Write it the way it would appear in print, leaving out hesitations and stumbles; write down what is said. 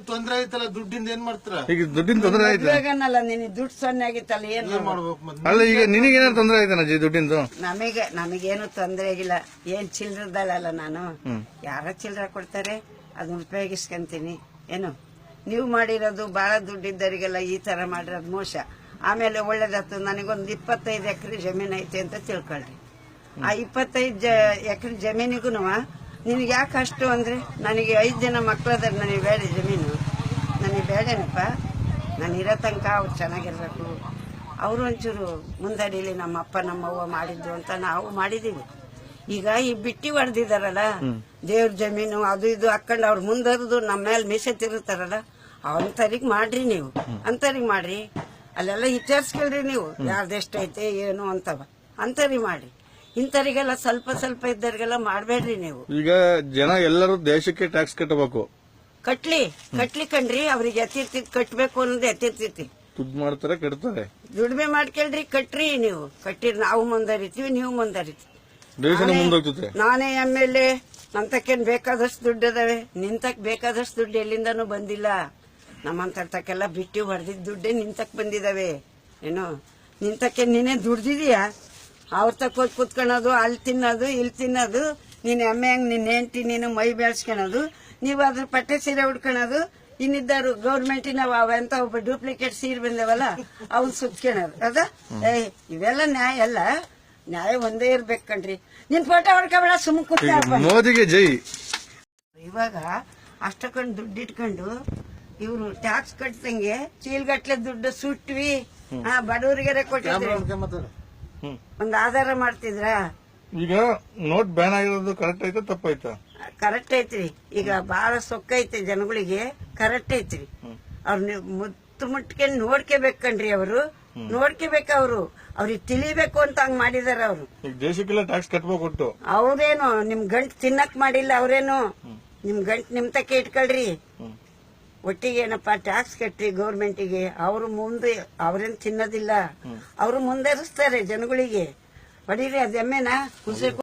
ತೊಂದ್ರೆ ಆಯ್ತಲ್ಲ ದುಡ್ಡಿಂದ ಏನ್ ಮಾಡ್ತೀರಾ? ಈಗ ದುಡ್ಡಿನ ತೊಂದರೆ ಆಯ್ತಾ? ಬೇಗನಲ್ಲ ನಿನ್ ದುಡ್ಡು ಸೊನ್ನೆ ಆಗಿತ್ತಲ್ಲ ಏನ್ ಮಾಡ್ಬೇಕು ಮತ್ತೆ? ಅಲ್ಲ ಈಗ ನಿನಗೇನಾದ್ರು ತೊಂದರೆ ಆಯ್ತಾನ ಅಜ್ಜಿ ದುಡ್ಡಿಂದು? ನಮಗೇನು ತೊಂದರೆ ಆಗಿಲ್ಲ. ಏನ್ ಚಿಲ್ರದಲ್ಲ ನಾನು, ಯಾರ ಚಿಲ್ರ ಕೊಡ್ತಾರೆ ಅದನ್ನ ಉಪಯೋಗಿಸ್ಕೊಂತೀನಿ. ಏನು ನೀವು ಮಾಡಿರೋದು ಬಹಳ ದುಡ್ಡಿದ್ದವರಿಗೆಲ್ಲ ಈ ತರ ಮಾಡಿರೋದು ಮೋಸ. ಆಮೇಲೆ ಒಳ್ಳೇದಾಯ್ತು, ನನಗೊಂದು 25 ಎಕರೆ ಜಮೀನ್ ಐತೆ ಅಂತ ತಿಳ್ಕೊಳ್ರಿ. ಆ 25 ಎಕರೆ ಜಮೀನಿಗೂ ನಿನಗೆ ಯಾಕೆ ಅಷ್ಟು ಅಂದ್ರೆ, ನನಗೆ 5 ಜನ ಮಕ್ಕಳದಾರ, ನನಗೆ ಬೇಡ ಜಮೀನು, ನನಗೆ ಬೇಡೇನಪ್ಪ. ನಾನು ಇರೋ ತನಕ ಅವ್ರು ಚೆನ್ನಾಗಿರ್ಬೇಕು, ಅವರು ಒಂಚೂರು ಮುಂದಡಿಲಿ ನಮ್ಮ ಅಪ್ಪ ನಮ್ಮವ್ವ ಮಾಡಿದ್ದು ಅಂತ ನಾವು ಮಾಡಿದೀವಿ. ಈಗ ಈ ಬಿಟ್ಟಿ ಹೊಡೆದಿದಾರಲ್ಲ, ದೇವ್ರ ಜಮೀನು ಅದು ಇದು ಹಾಕೊಂಡು ಅವ್ರು ಮುಂದರಿದು ನಮ್ಮ ಮೇಲೆ ಮೀಸೆ ತಿರುತ್ತಾರಲ್ಲ, ಅಂತರಿಗೆ ಮಾಡ್ರಿ ನೀವು, ಅಂತರಿಗೆ ಮಾಡ್ರಿ. ಅಲ್ಲೆಲ್ಲ ವಿಚಾರಿಸ್ಕೊಳ್ರಿ ನೀವು ಯಾರ್ದೆಷ್ಟೈತೆ ಏನು ಅಂತವ, ಅಂತರಿ ಮಾಡ್ರಿ. ಇಂಥರಿಗೆಲ್ಲ ಸ್ವಲ್ಪ ಸ್ವಲ್ಪ ಇದ್ದರಿಗೆಲ್ಲ ಮಾಡಬೇಡ್ರಿ ನೀವು. ಈಗ ಜನ ಎಲ್ಲರೂ ದೇಶಕ್ಕೆ ಟ್ಯಾಕ್ಸ್ ಕಟ್ಟಬೇಕು. ಕಟ್ಲಿ ಕಣ್ರಿ, ಅವ್ರಿಗೆ ಎತ್ತಿರ್ತಿದ್ ಕಟ್ಬೇಕು ಅನ್ನೋದು ಎತ್ತಿರ್ತೈತಿ. ದುಡ್ಡು ಮಾಡ್ತಾರೆ ಕಟ್ತಾರೆ, ದುಡಿಮೆ ಮಾಡ್ಕೊಳ್ರಿ, ಕಟ್ರಿ. ನೀವು ಕಟ್ಟಿರ್ ನಾವು ಮುಂದರಿತೀವಿ, ನೀವು ಮುಂದರಿತೀವಿ. ದೇಶನ ಮುಂದೋಗ್ತದೆ. ನಾನೇ MLA, ನಂತಕ್ಕೇನ್ ಬೇಕಾದಷ್ಟು ದುಡ್ಡು ಅದಾವೆ, ನಿಂತಕ್ ಬೇಕಾದಷ್ಟು ದುಡ್ಡು ಎಲ್ಲಿಂದನೂ ಬಂದಿಲ್ಲ. ನಮ್ಮಂತಕ್ಕೆಲ್ಲ ಬಿಟ್ಟು ಹೊಡೆದಿದ್ದ ದುಡ್ಡೇ ನಿಂತಕ್ ಬಂದಿದಾವೆ. ಏನು ನಿಂತಕ್ಕೆ ನೀನೇ ದುಡ್ದಿದೀಯಾ? ಅವ್ರ ತಕ್ಕ ಹೋಗಿ ಕುತ್ಕೊಳ್ಳೋದು, ಅಲ್ಲಿ ತಿನ್ನೋದು, ಇಲ್ಲಿ ತಿನ್ನೋದು, ನೀನ್ ಎಮ್ಮೆ ಹಂಗ್ ನಿನ್ನ ಹೆಂಡತಿ ನೀನು ಮೈ ಬೆಳೆಸ್ಕೊಳೋದು, ನೀವು ಅದ್ರ ಪಟ್ಟೆ ಸೀರೆ ಉಡ್ಕೊಳೋದು, ಇನ್ನಿದ್ದಾರು ಗೌರ್ಮೆಂಟಿನ ಅವಂತ ಒಬ್ಬ ಡೂಪ್ಲಿಕೇಟ್ ಸೀರೆ ಬಂದವಲ್ಲ ಅವ್ನು ಸುತ್ಕೊಳೋದು. ಅದ ಇವೆಲ್ಲ ನ್ಯಾಯ ಅಲ್ಲ. ನ್ಯಾಯ ಒಂದೇ ಇರ್ಬೇಕು ಕಣ್ರಿ. ನಿನ್ ಫೋಟೋ ಹೊಡ್ಕೊಬೇಡ, ಸುಮ್ ಕೂತ. ಮೋದಿಗೆ ಜೈ. ಇವಾಗ ಅಷ್ಟಕ್ಕೊಂದು ದುಡ್ಡು ಇಟ್ಕೊಂಡು ಇವ್ರು ಟ್ಯಾಕ್ಸ್ ಕಟ್ತಂಗೆ ಚೀಲ್ಗಟ್ಲೆ ದುಡ್ಡು ಸುಟ್ವಿ, ಬಡವರಿಗೆರೆ ಕೊಟ್ಟಿದ್ರು. ಒಂದ್ ಆಧಾರ ಮಾಡ್ತಿದ್ರ? ಈಗ ನೋಟ್ ಬ್ಯಾನ್ ಆಗಿರೋದು ಕರೆಕ್ಟ್ ಐತಾ ತಪ್ಪಾಯ್ತಾ? ಕರೆಕ್ಟ್ ಐತ್ರಿ. ಈಗ ಬಹಳ ಸೊಕ್ಕ ಐತಿ ಜನಗಳಿಗೆ, ಕರೆಕ್ಟ್ ಐತ್ರಿ. ಅವ್ರ ಮುತ್ತು ಮುಟ್ಕೊಂಡು ನೋಡ್ಕೋಬೇಕನ್ರಿ, ಅವರು ನೋಡ್ಕೋಬೇಕು, ಅವ್ರಿಗೆ ತಿಳಿಬೇಕು ಅಂತ ಹಂಗ್ ಮಾಡಿದಾರ ಅವ್ರು. ದೇಶಕ್ಕೆಲ್ಲ ಟ್ಯಾಕ್ಸ್ ಕಟ್ಬೇಕು. ಅವ್ರೇನು ನಿಮ್ ಗಂಟ್ ತಿನ್ನಕ್ ಮಾಡಿಲ್ಲ, ಅವ್ರೇನು ನಿಮ್ ಗಂಟ್ ನಿಮ್ ತಕ್ಕೆ ಇಟ್ಕೊಳ್ರಿ. ಒಟ್ಟಿಗೆ ಏನಪ್ಪಾ ಟ್ಯಾಕ್ಸ್ ಕಟ್ಟಿ ಗೌರ್ಮೆಂಟಿಗೆ. ಅವರು ಮುಂದೆ ಅವ್ರೇನ್ ತಿನ್ನೋದಿಲ್ಲ, ಅವರು ಮುಂದರಿಸ್ತಾರೆ ಜನಗಳಿಗೆ. ಹೊಡೀರಿ, ಅದ್ ಎಮ್ಮೆನಾ